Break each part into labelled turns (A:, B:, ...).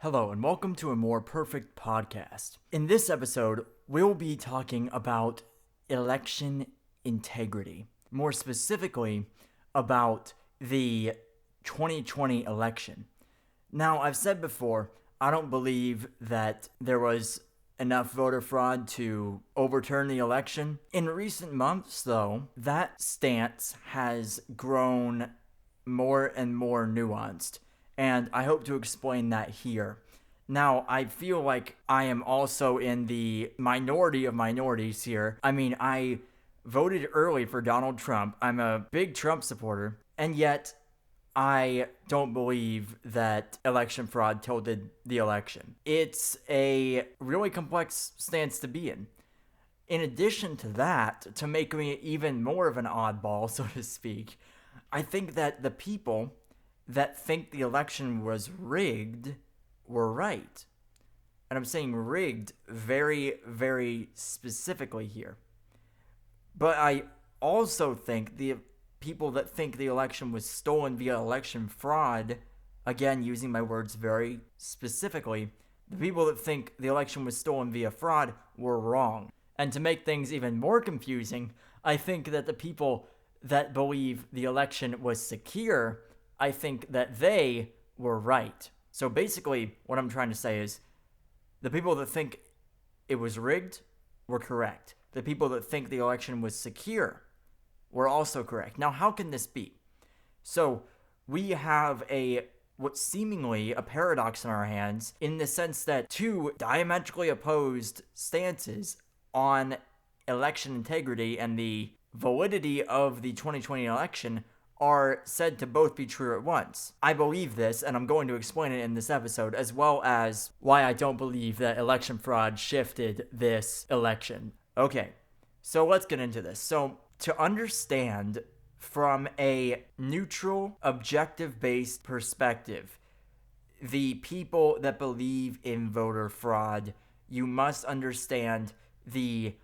A: Hello, and welcome to a More Perfect podcast. In this episode, we'll be talking about election integrity. More specifically, about the 2020 election. Now, I've said before, I don't believe that there was enough voter fraud to overturn the election. In recent months, though, that stance has grown more and more nuanced, and I hope to explain that here. Now, I feel like I am also in the minority of minorities here. I mean, I voted early for Donald Trump. I'm a big Trump supporter, and yet I don't believe that election fraud tilted the election. It's a really complex stance to be in. In addition to that, to make me even more of an oddball, so to speak, I think that the people that think the election was rigged were right. And I'm saying rigged very, very specifically here. But I also think the people that think the election was stolen via election fraud, again, using my words very specifically, the people that think the election was stolen via fraud were wrong. And to make things even more confusing, I think that the people that believe the election was secure, I think that they were right. So basically, what I'm trying to say is the people that think it was rigged were correct. The people that think the election was secure were also correct. Now, how can this be? So we have what's seemingly a paradox in our hands in the sense that two diametrically opposed stances on election integrity and the validity of the 2020 election are said to both be true at once. I believe this, and I'm going to explain it in this episode, as well as why I don't believe that election fraud shifted this election. Okay, so let's get into this. So, to understand from a neutral, objective-based perspective, the people that believe in voter fraud, you must understand the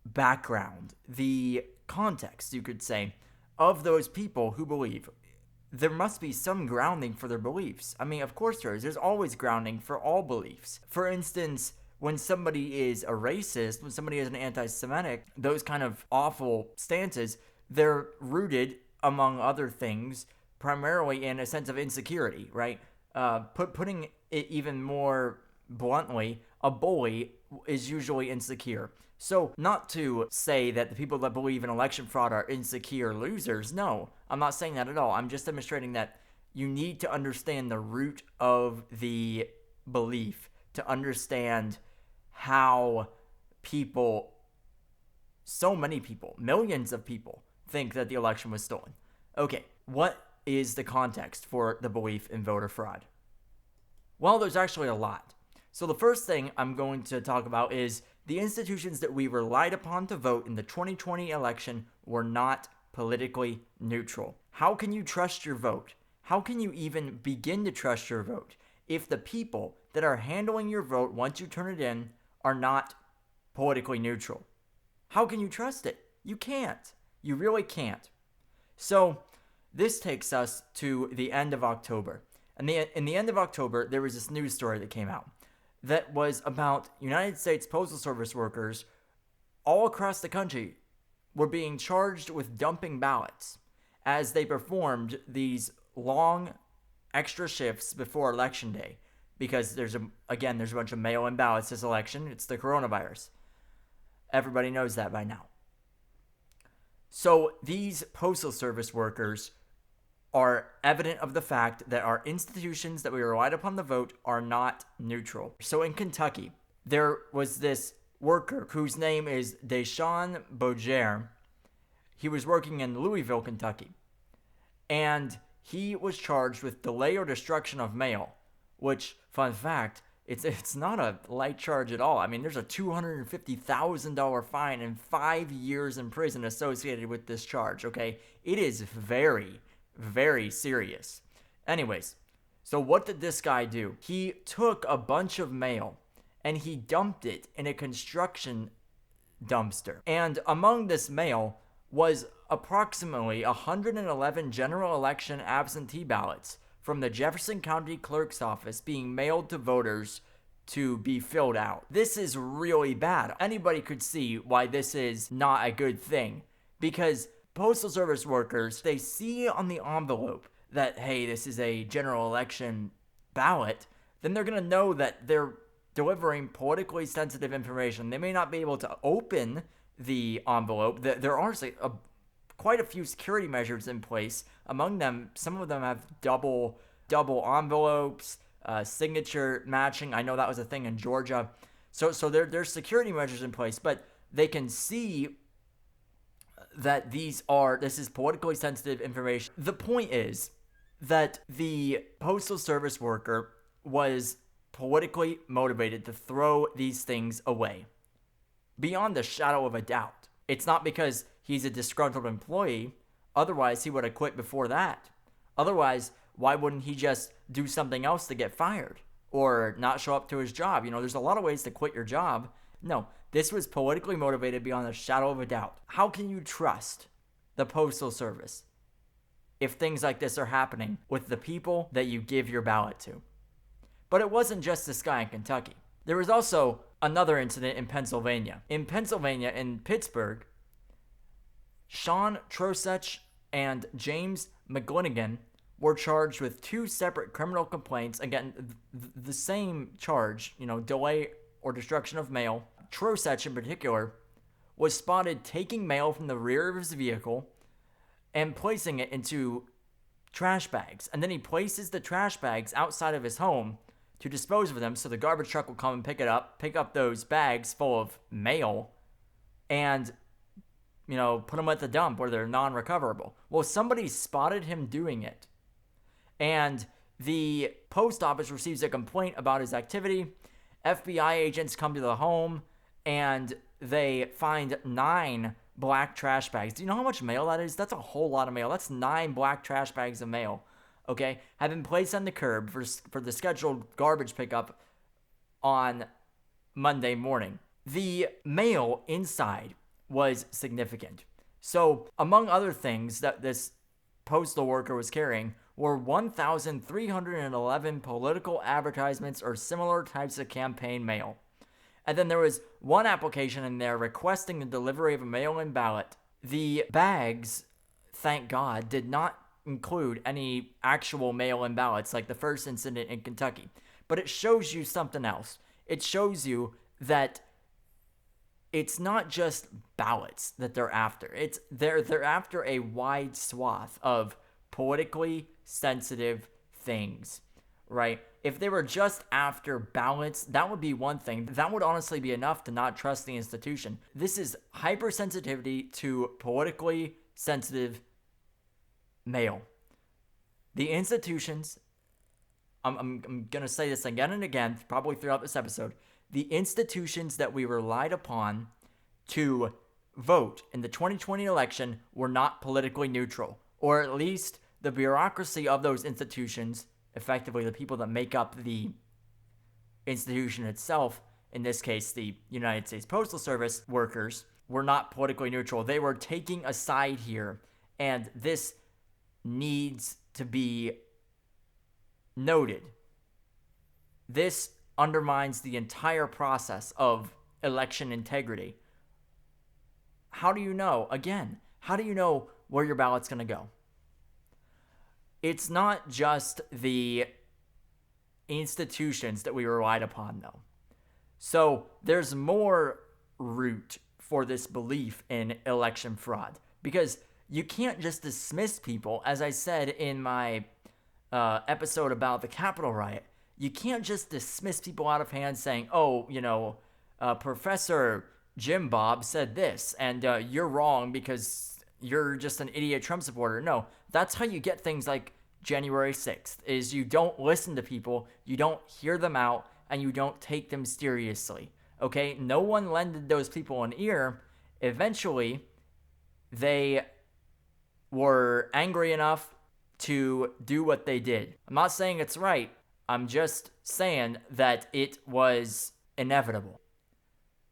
A: background, the context, you could say, of those people who believe. There must be some grounding for their beliefs. I mean, of course there is. There's always grounding for all beliefs. For instance, when somebody is a racist, when somebody is an anti-Semitic, those kind of awful stances, they're rooted, among other things, primarily in a sense of insecurity, right? Putting it even more bluntly, a bully is usually insecure. So, not to say that the people that believe in election fraud are insecure losers. No, I'm not saying that at all. I'm just demonstrating that you need to understand the root of the belief to understand how people, so many people, millions of people, think that the election was stolen. Okay, what is the context for the belief in voter fraud? Well, there's actually a lot. So the first thing I'm going to talk about is the institutions that we relied upon to vote in the 2020 election were not politically neutral. How can you trust your vote? How can you even begin to trust your vote if the people that are handling your vote once you turn it in are not politically neutral? How can you trust it? You can't. You really can't. So this takes us to the end of October. And in the end of October, there was this news story that came out that was about United States Postal Service workers all across the country were being charged with dumping ballots as they performed these long extra shifts before Election Day, because there's a bunch of mail-in ballots this election. It's the coronavirus. Everybody knows that by now. So these Postal Service workers are evident of the fact that our institutions that we relied upon to vote are not neutral. So in Kentucky, there was this worker whose name is Deshaun Boger. He was working in Louisville, Kentucky, and he was charged with delay or destruction of mail, which, fun fact, it's not a light charge at all. I mean, there's a $250,000 fine and 5 years in prison associated with this charge, okay? It is very, very serious. Anyways, so what did this guy do? He took a bunch of mail and he dumped it in a construction dumpster. And among this mail was approximately 111 general election absentee ballots from the Jefferson County Clerk's office being mailed to voters to be filled out. This is really bad. Anybody could see why this is not a good thing, because Postal Service workers, they see on the envelope that, hey, this is a general election ballot, then they're going to know that they're delivering politically sensitive information. They may not be able to open the envelope. There are quite a few security measures in place. Among them, some of them have double envelopes, signature matching. I know that was a thing in Georgia. So there's security measures in place, but they can see that this is politically sensitive information. The point is that the Postal Service worker was politically motivated to throw these things away. Beyond a shadow of a doubt. It's not because he's a disgruntled employee. Otherwise, he would have quit before that. Otherwise, why wouldn't he just do something else to get fired or not show up to his job? There's a lot of ways to quit your job. No, this was politically motivated beyond a shadow of a doubt. How can you trust the Postal Service if things like this are happening with the people that you give your ballot to? But it wasn't just this guy in Kentucky. There was also another incident in Pennsylvania. In Pennsylvania, in Pittsburgh, Sean Trosech and James McGlinigan were charged with 2 separate criminal complaints. Again, the same charge, delay or destruction of mail. Trosech, in particular, was spotted taking mail from the rear of his vehicle and placing it into trash bags. And then he places the trash bags outside of his home to dispose of them, so the garbage truck will come and pick up those bags full of mail, and put them at the dump where they're non-recoverable. Well, somebody spotted him doing it, and the post office receives a complaint about his activity. FBI agents come to the home, and they find 9 black trash bags. Do you know how much mail that is? That's a whole lot of mail. That's 9 black trash bags of mail. Okay, have been placed on the curb for the scheduled garbage pickup on Monday morning. The mail inside was significant. So, among other things that this postal worker was carrying were 1,311 political advertisements or similar types of campaign mail. And then there was one application in there requesting the delivery of a mail-in ballot. The bags, thank God, did not include any actual mail-in ballots like the first incident in Kentucky. But it shows you something else. It shows you that it's not just ballots that they're after. They're after a wide swath of politically sensitive things, right? If they were just after ballots, that would be one thing. That would honestly be enough to not trust the institution. This is hypersensitivity to politically sensitive mail. The institutions, I'm going to say this again and again, probably throughout this episode, the institutions that we relied upon to vote in the 2020 election were not politically neutral, or at least the bureaucracy of those institutions, effectively the people that make up the institution itself, in this case the United States Postal Service workers, were not politically neutral. They were taking a side here, and this needs to be noted. This undermines the entire process of election integrity. How do you know? Again, how do you know where your ballot's going to go? It's not just the institutions that we relied upon, though. So there's more root for this belief in election fraud, because you can't just dismiss people. As I said in my episode about the Capitol riot, you can't just dismiss people out of hand saying, Professor Jim Bob said this, and you're wrong because you're just an idiot Trump supporter. No, that's how you get things like January 6th, is you don't listen to people, you don't hear them out, and you don't take them seriously. Okay? No one lended those people an ear. Eventually, they were angry enough to do what they did. I'm not saying it's right. I'm just saying that it was inevitable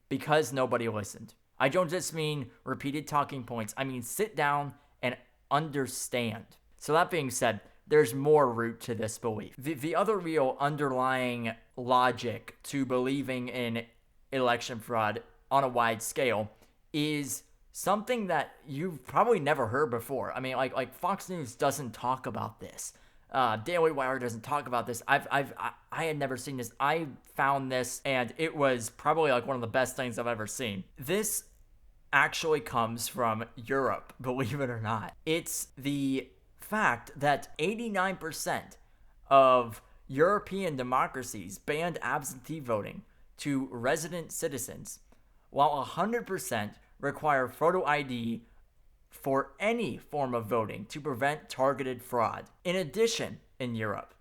A: because nobody listened. I don't just mean repeated talking points. I mean sit down and understand. So that being said, there's more root to this belief. The other real underlying logic to believing in election fraud on a wide scale is something that you've probably never heard before. I mean, like Fox News doesn't talk about this. Daily Wire doesn't talk about this. I had never seen this. I found this, and it was probably like one of the best things I've ever seen. This actually comes from Europe, believe it or not. It's the fact that 89% of European democracies banned absentee voting to resident citizens, while 100% require photo ID for any form of voting to prevent targeted fraud. In addition, in Europe,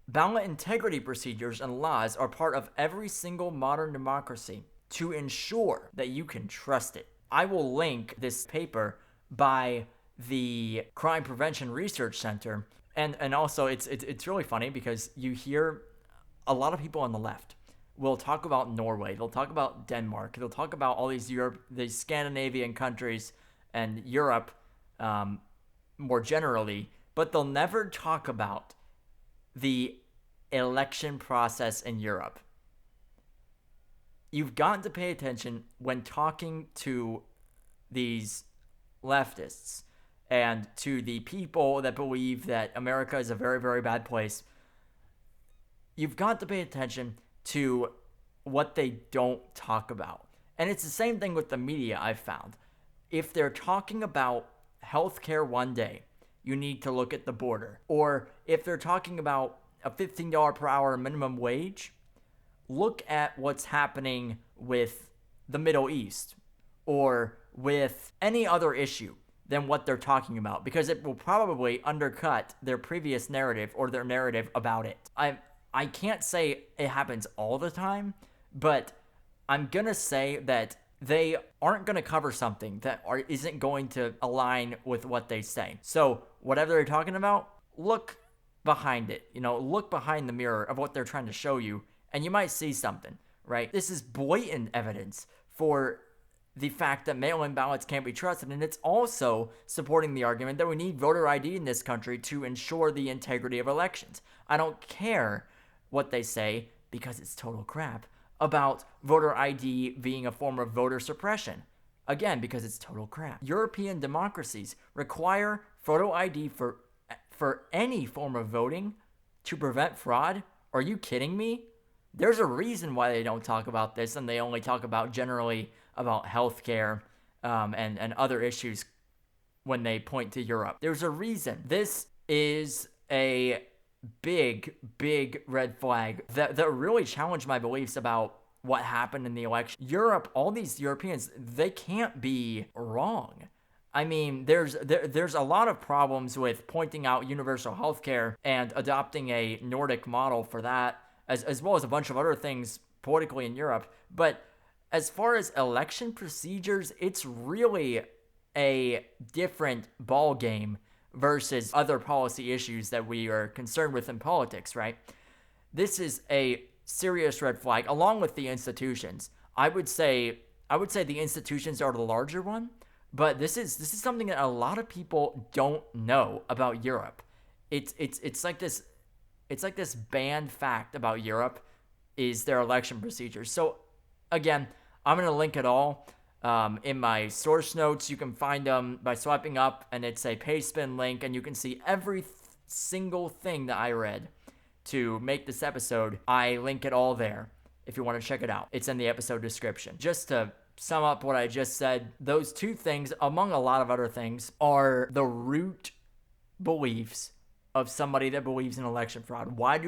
A: ballot integrity procedures and laws are part of every single modern democracy to ensure that you can trust it. I will link this paper by the Crime Prevention Research Center, and also it's really funny because you hear a lot of people on the left will talk about Norway, they'll talk about Denmark, they'll talk about all these these Scandinavian countries and Europe more generally, but they'll never talk about the election process in Europe. You've got to pay attention when talking to these leftists and to the people that believe that America is a very, very bad place. You've got to pay attention to what they don't talk about. And it's the same thing with the media, I've found. If they're talking about healthcare one day, you need to look at the border. Or if they're talking about a $15 per hour minimum wage, look at what's happening with the Middle East or with any other issue than what they're talking about, because it will probably undercut their previous narrative or their narrative about it. I can't say it happens all the time, but I'm going to say that they aren't going to cover something that isn't going to align with what they say. So whatever they're talking about, look behind it. Look behind the mirror of what they're trying to show you, and you might see something, right? This is blatant evidence for the fact that mail-in ballots can't be trusted, and it's also supporting the argument that we need voter ID in this country to ensure the integrity of elections. I don't care what they say, because it's total crap, about voter ID being a form of voter suppression. Again, because it's total crap. European democracies require photo ID for any form of voting to prevent fraud. Are you kidding me? There's a reason why they don't talk about this, and they only talk about generally about healthcare and other issues when they point to Europe. There's a reason. This is a big red flag that really challenged my beliefs about what happened in the election. Europe, all these Europeans, they can't be wrong. I mean, there's a lot of problems with pointing out universal healthcare and adopting a Nordic model for that, as well as a bunch of other things politically in Europe. But as far as election procedures, it's really a different ball game versus other policy issues that we are concerned with in politics, right? This is a serious red flag, along with the institutions. I would say the institutions are the larger one, but this is something that a lot of people don't know about Europe. It's like this banned fact about Europe is their election procedures. So again, I'm going to link it all in my source notes. You can find them by swiping up, and it's a Pastebin link, and you can see every single thing that I read to make this episode. I link it all there if you want to check it out. It's in the episode description. Just to sum up what I just said, those two things, among a lot of other things, are the root beliefs of somebody that believes in election fraud. Why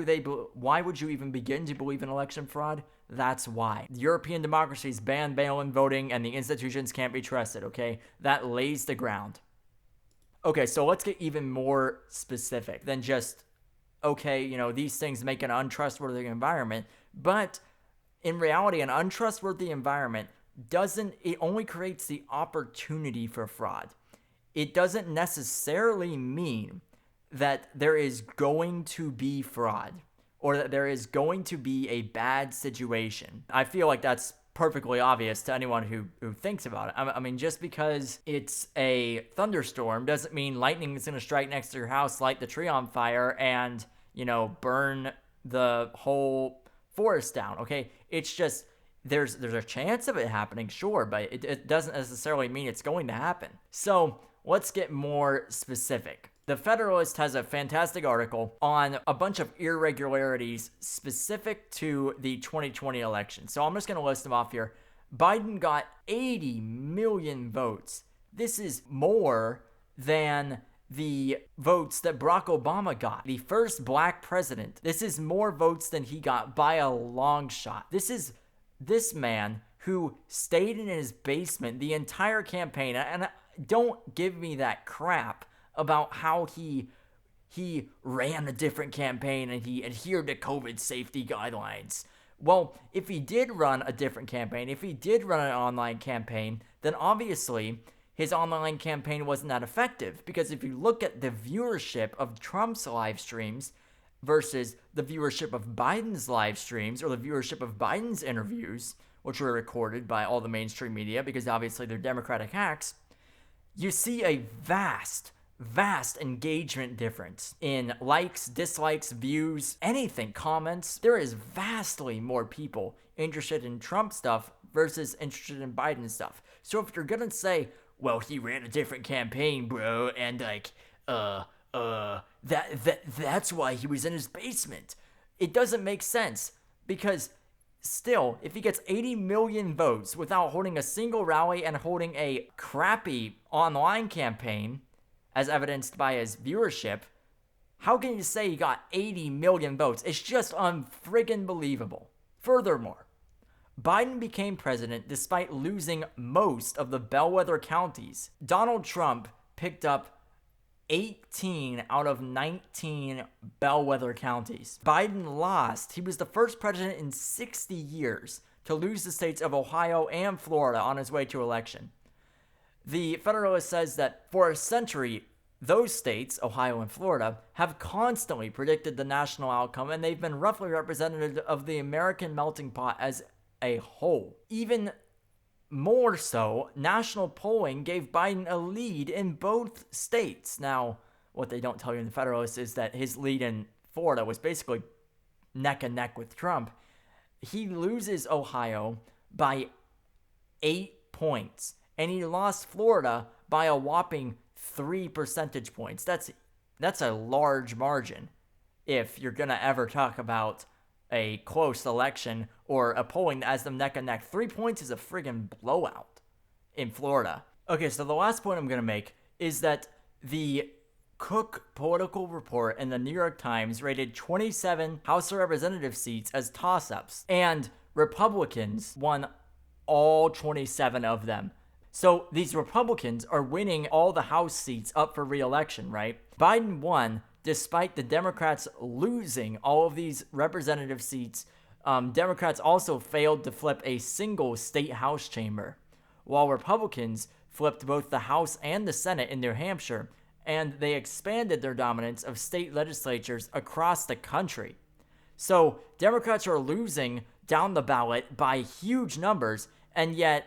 A: would you even begin to believe in election fraud? That's why. European democracies ban mail-in voting, and the institutions can't be trusted, okay? That lays the ground. Okay, so let's get even more specific than just, okay, these things make an untrustworthy environment, but in reality, an untrustworthy environment it only creates the opportunity for fraud. It doesn't necessarily mean that there is going to be fraud or that there is going to be a bad situation. I feel like that's perfectly obvious to anyone who thinks about it. I mean, just because it's a thunderstorm doesn't mean lightning is going to strike next to your house, light the tree on fire, and, burn the whole forest down, okay? It's just, there's a chance of it happening, sure, but it doesn't necessarily mean it's going to happen. So let's get more specific. The Federalist has a fantastic article on a bunch of irregularities specific to the 2020 election. So I'm just going to list them off here. Biden got 80 million votes. This is more than the votes that Barack Obama got, the first black president. This is more votes than he got by a long shot. This is this man who stayed in his basement the entire campaign. And don't give me that crap about how he ran a different campaign and he adhered to COVID safety guidelines. Well, if he did run a different campaign, if he did run an online campaign, then obviously his online campaign wasn't that effective. Because if you look at the viewership of Trump's live streams versus the viewership of Biden's live streams, or the viewership of Biden's interviews, which were recorded by all the mainstream media because obviously they're Democratic hacks, you see a vast engagement difference in likes, dislikes, views, anything, comments. There is vastly more people interested in Trump stuff versus interested in Biden stuff. So if you're gonna say, well, he ran a different campaign, bro, and that's why he was in his basement, it doesn't make sense, because still, if he gets 80 million votes without holding a single rally and holding a crappy online campaign, as evidenced by his viewership, how can you say he got 80 million votes? It's just unfriggin' believable. Furthermore, Biden became president despite losing most of the bellwether counties. Donald Trump picked up 18 out of 19 bellwether counties. Biden lost. He was the first president in 60 years to lose the states of Ohio and Florida on his way to election. The Federalist says that for a century, those states, Ohio and Florida, have constantly predicted the national outcome, and they've been roughly representative of the American melting pot as a whole. Even more so, national polling gave Biden a lead in both states. Now, what they don't tell you in the Federalist is that his lead in Florida was basically neck and neck with Trump. He loses Ohio by 8 points, and he lost Florida by a whopping 3 percentage points. That's a large margin if you're going to ever talk about a close election or a polling that has them neck and neck. 3 points is a friggin' blowout in Florida. Okay, so the last point I'm going to make is that the Cook Political Report and the New York Times rated 27 House of Representative seats as toss-ups, and Republicans won all 27 of them. So these Republicans are winning all the House seats up for re-election, right? Biden won despite the Democrats losing all of these representative seats. Democrats also failed to flip a single state House chamber, while Republicans flipped both the House and the Senate in New Hampshire, and they expanded their dominance of state legislatures across the country. So Democrats are losing down the ballot by huge numbers, and yet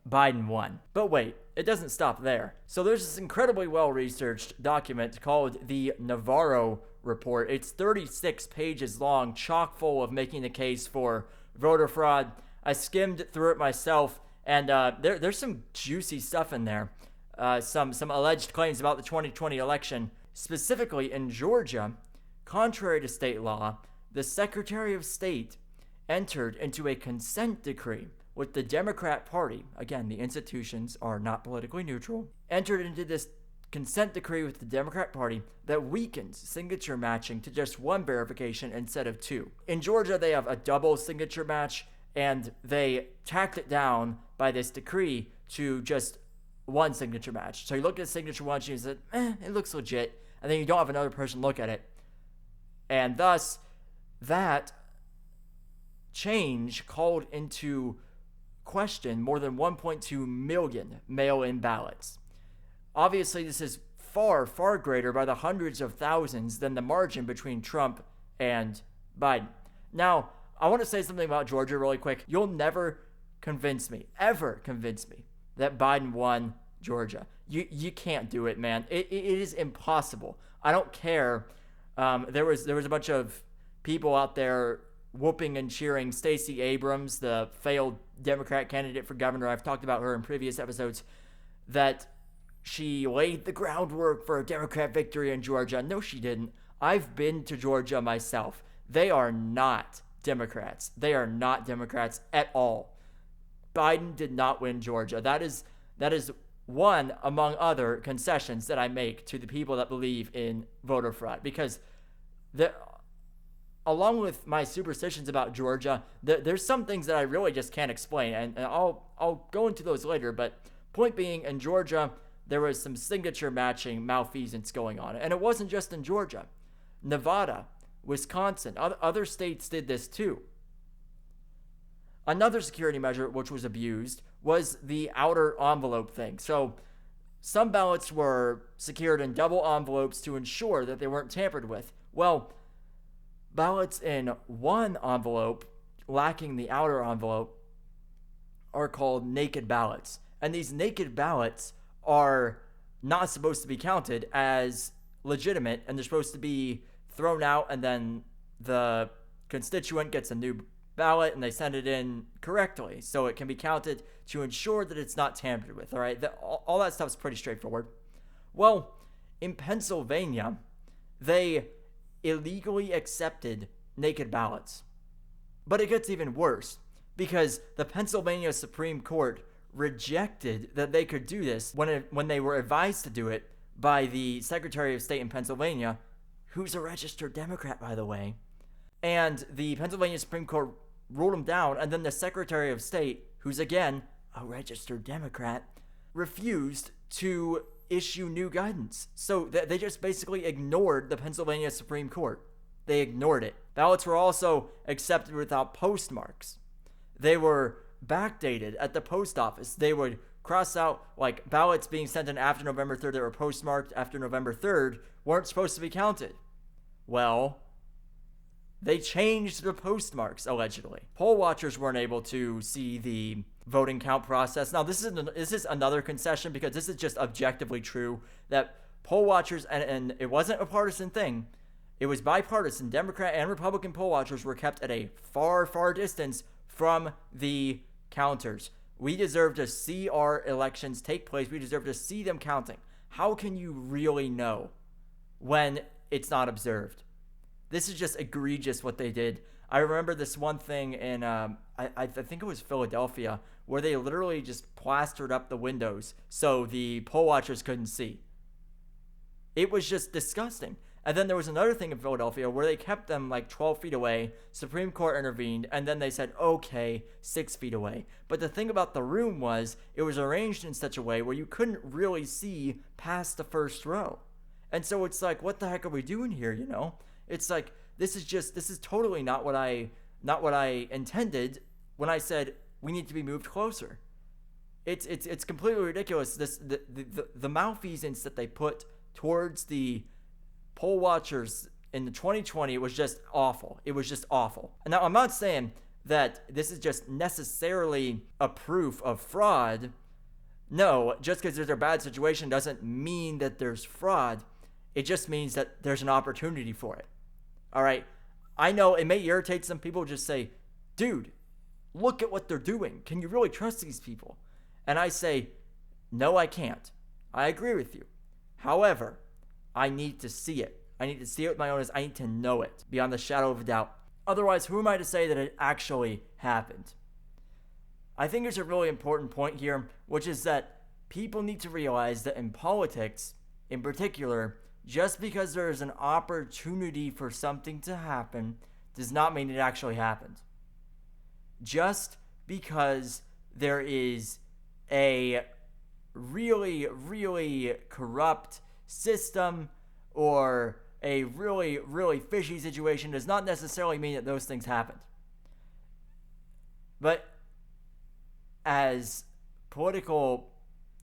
A: Biden won. But wait, it doesn't stop there. So there's this incredibly well-researched document called the Navarro Report. It's 36 pages long, chock full of making the case for voter fraud. I skimmed through it myself, and there's some juicy stuff in there. Some alleged claims about the 2020 election. Specifically in Georgia, contrary to state law, the Secretary of State entered into a consent decree with the Democrat Party. Again, the institutions are not politically neutral. Entered into this consent decree with the Democrat Party that weakens signature matching to just one verification instead of two. In Georgia, they have a double signature match, and they tacked it down by this decree to just one signature match. So you look at signature one, and you say, it looks legit, and then you don't have another person look at it. And thus, that change called into question more than 1.2 million mail-in ballots. Obviously, this is far, far greater by the hundreds of thousands than the margin between Trump and Biden. Now, I want to say something about Georgia really quick. You'll never convince me that Biden won Georgia. You can't do it, man. It is impossible. I don't care. There was a bunch of people out there whooping and cheering Stacey Abrams, the failed Democrat candidate for governor. I've talked about her in previous episodes, that she laid the groundwork for a Democrat victory in Georgia. No, she didn't. I've been to Georgia myself. They are not Democrats. They are not Democrats at all. Biden did not win Georgia. That is one among other concessions that I make to the people that believe in voter fraud, because along with my superstitions about Georgia, there's some things that I really just can't explain, and I'll go into those later. But point being, in Georgia, there was some signature matching malfeasance going on, and it wasn't just in Georgia. Nevada, Wisconsin, other states did this too. Another security measure which was abused was the outer envelope thing. So some ballots were secured in double envelopes to ensure that they weren't tampered with. Well, ballots in one envelope, lacking the outer envelope, are called naked ballots. And these naked ballots are not supposed to be counted as legitimate, and they're supposed to be thrown out, and then the constituent gets a new ballot and they send it in correctly so it can be counted to ensure that it's not tampered with. All right, all that stuff's pretty straightforward. Well, in Pennsylvania, they illegally accepted naked ballots. But it gets even worse, because the Pennsylvania Supreme Court rejected that they could do this when they were advised to do it by the Secretary of State in Pennsylvania, who's a registered Democrat, by the way. And the Pennsylvania Supreme Court ruled him down, and then the Secretary of State, who's again a registered Democrat, refused to issue new guidance. So they just basically ignored the Pennsylvania Supreme Court. They ignored it. Ballots were also accepted without postmarks. They were backdated at the post office. They would cross out, like, ballots being sent in after November 3rd that were postmarked after November 3rd weren't supposed to be counted. Well, they changed the postmarks, allegedly. Poll watchers weren't able to see the voting count process. Now, this is another concession, because this is just objectively true, that poll watchers, and it wasn't a partisan thing, it was bipartisan. Democrat and Republican poll watchers were kept at a far, far distance from the counters. We deserve to see our elections take place. We deserve to see them counting. How can you really know when it's not observed? This is just egregious what they did. I remember this one thing in, I think it was Philadelphia, where they literally just plastered up the windows so the poll watchers couldn't see. It was just disgusting. And then there was another thing in Philadelphia where they kept them like 12 feet away. Supreme Court intervened, and then they said, okay, 6 feet away. But the thing about the room was, it was arranged in such a way where you couldn't really see past the first row. And so it's like, what the heck are we doing here, you know? It's like, this is totally not what I intended when I said we need to be moved closer. It's completely ridiculous. The malfeasance that they put towards the poll watchers in the 2020 was just awful. It was just awful. And now, I'm not saying that this is just necessarily a proof of fraud. No, just because there's a bad situation doesn't mean that there's fraud. It just means that there's an opportunity for it. All right. I know it may irritate some people, just say, dude, look at what they're doing. Can you really trust these people? And I say, no, I can't. I agree with you. However, I need to see it. I need to see it with my own eyes. I need to know it beyond the shadow of a doubt. Otherwise, who am I to say that it actually happened? I think there's a really important point here, which is that people need to realize that in politics, in particular, just because there is an opportunity for something to happen does not mean it actually happened. Just because there is a really, really corrupt system or a really, really fishy situation does not necessarily mean that those things happened. But as political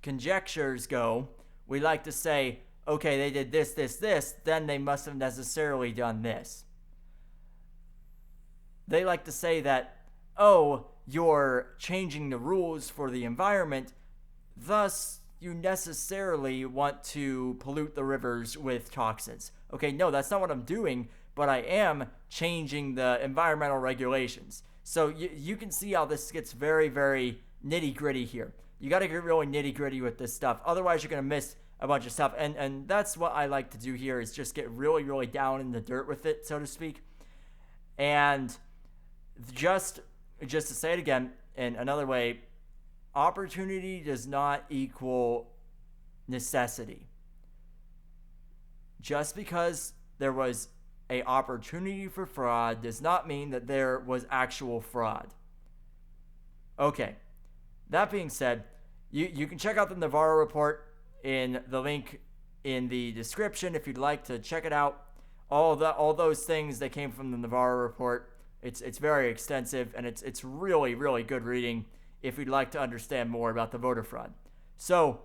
A: conjectures go, we like to say, okay, they did this, then they must have necessarily done this. They like to say that, oh, you're changing the rules for the environment, thus you necessarily want to pollute the rivers with toxins. Okay, no, that's not what I'm doing, but I am changing the environmental regulations. So you can see how this gets very, very nitty gritty here. You got to get really nitty gritty with this stuff. Otherwise, you're going to miss a bunch of stuff. And that's what I like to do here, is just get really, really down in the dirt with it, so to speak. And just to say it again in another way, opportunity does not equal necessity. Just because there was an opportunity for fraud does not mean that there was actual fraud. Okay, that being said, you can check out the Navarro report in the link in the description if you'd like to check it out. All those things that came from the Navarro report. It's very extensive, and it's really, really good reading if you'd like to understand more about the voter fraud. So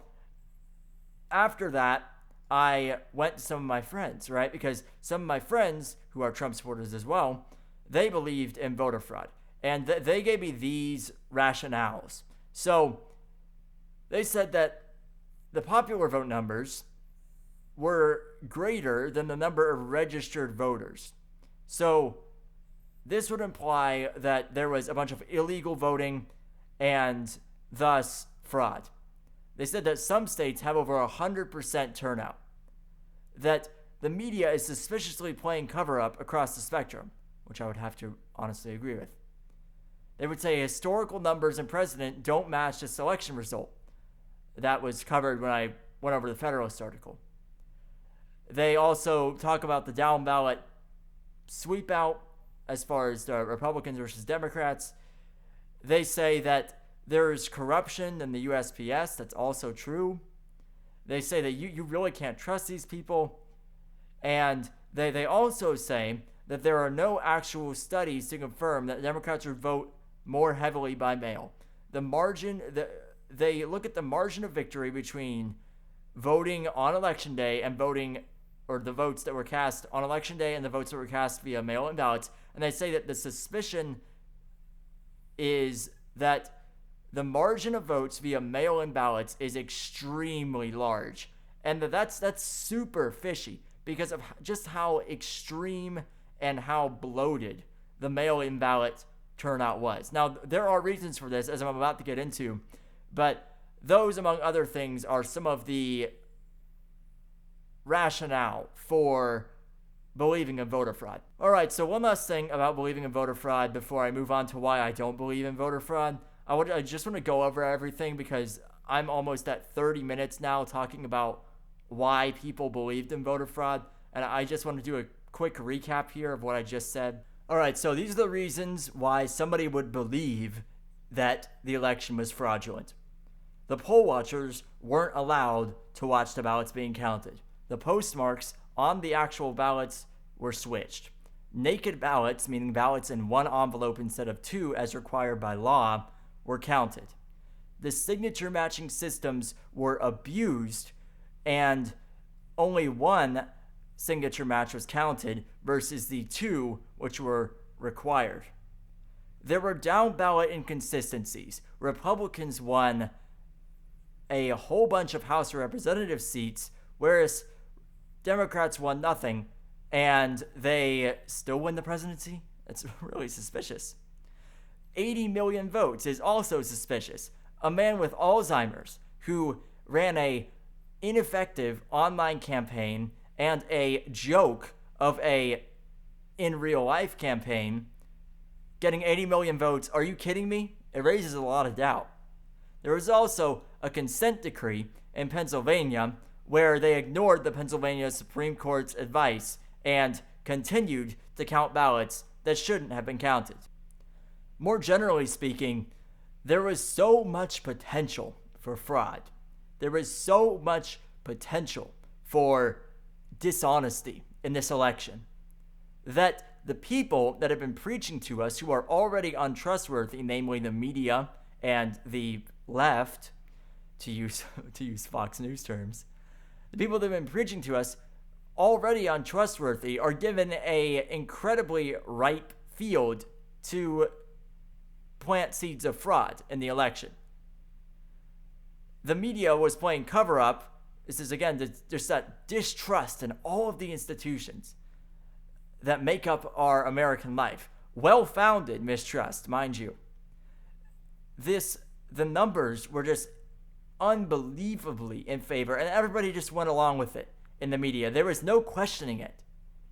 A: after that, I went to some of my friends, right? Because some of my friends, who are Trump supporters as well, they believed in voter fraud. And they gave me these rationales. So they said that the popular vote numbers were greater than the number of registered voters. So this would imply that there was a bunch of illegal voting and thus fraud. They said that some states have over 100% turnout, that the media is suspiciously playing cover-up across the spectrum, which I would have to honestly agree with. They would say historical numbers and precedent don't match this election result. That was covered when I went over the Federalist article. They also talk about the down ballot sweep out as far as the Republicans versus Democrats. They say that there is corruption in the USPS. That's also true. They say that you really can't trust these people. And they also say that there are no actual studies to confirm that Democrats would vote more heavily by mail. They look at the margin of victory between voting on election day and voting, or the votes that were cast on election day and the votes that were cast via mail-in ballots. And they say that the suspicion is that the margin of votes via mail-in ballots is extremely large. And that's super fishy because of just how extreme and how bloated the mail-in ballot turnout was. Now, there are reasons for this, as I'm about to get into, but those, among other things, are some of the rationale for believing in voter fraud. All right, so one last thing about believing in voter fraud before I move on to why I don't believe in voter fraud. I just want to go over everything because I'm almost at 30 minutes now talking about why people believed in voter fraud, and I just want to do a quick recap here of what I just said. All right, so these are the reasons why somebody would believe that the election was fraudulent. The poll watchers weren't allowed to watch the ballots being counted. The postmarks on the actual ballots were switched. Naked ballots, meaning ballots in one envelope instead of two as required by law, were counted. The signature matching systems were abused, and only one signature match was counted versus the two which were required. There were down ballot inconsistencies. Republicans won a whole bunch of House of Representatives seats, whereas Democrats won nothing, and they still win the presidency? That's really suspicious. 80 million votes is also suspicious. A man with Alzheimer's who ran a ineffective online campaign and a joke of a in real life campaign getting 80 million votes. Are you kidding me? It raises a lot of doubt. There was also a consent decree in Pennsylvania where they ignored the Pennsylvania Supreme Court's advice and continued to count ballots that shouldn't have been counted. More generally speaking, there was so much potential for fraud. There was so much potential for dishonesty in this election that the people that have been preaching to us, who are already untrustworthy, namely the media and the left, to use Fox News terms, the people that have been preaching to us already untrustworthy are given a incredibly ripe field to plant seeds of fraud in the election. The media was playing cover-up. This is, again, there's that distrust in all of the institutions that make up our American life. Well-founded mistrust, mind you. The numbers were just unbelievably in favor, and everybody just went along with it in the media. There was no questioning it.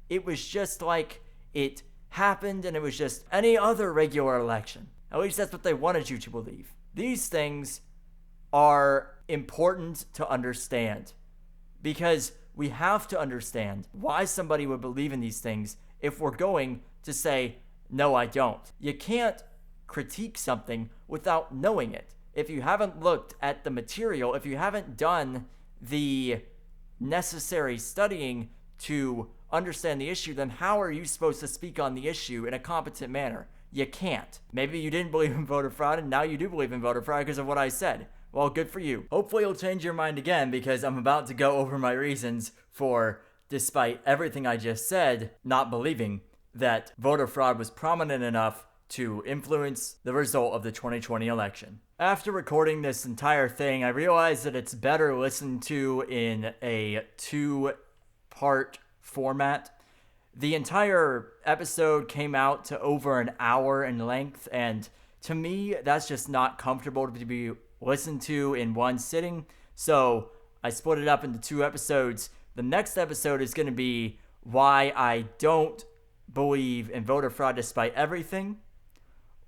A: It was just like it happened, and it was just any other regular election. At least that's what they wanted you to believe. These things are important to understand, because we have to understand why somebody would believe in these things if we're going to say, no, I don't. You can't critique something without knowing it. If you haven't looked at the material, if you haven't done the necessary studying to understand the issue, then how are you supposed to speak on the issue in a competent manner? You can't. Maybe you didn't believe in voter fraud, and now you do believe in voter fraud because of what I said. Well, good for you. Hopefully you'll change your mind again, because I'm about to go over my reasons for, despite everything I just said, not believing that voter fraud was prominent enough to influence the result of the 2020 election. After recording this entire thing, I realized that it's better listened to in a 2-part format. The entire episode came out to over an hour in length, and to me, that's just not comfortable to be listened to in one sitting. So I split it up into 2 episodes. The next episode is going to be why I don't believe in voter fraud despite everything,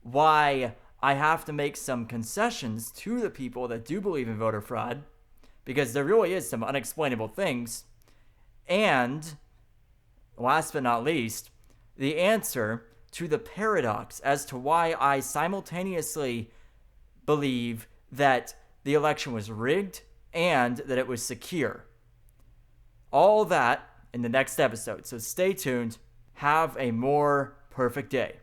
A: why I have to make some concessions to the people that do believe in voter fraud, because there really is some unexplainable things, and last but not least, the answer to the paradox as to why I simultaneously believe that the election was rigged and that it was secure. All that in the next episode. So stay tuned. Have a more perfect day.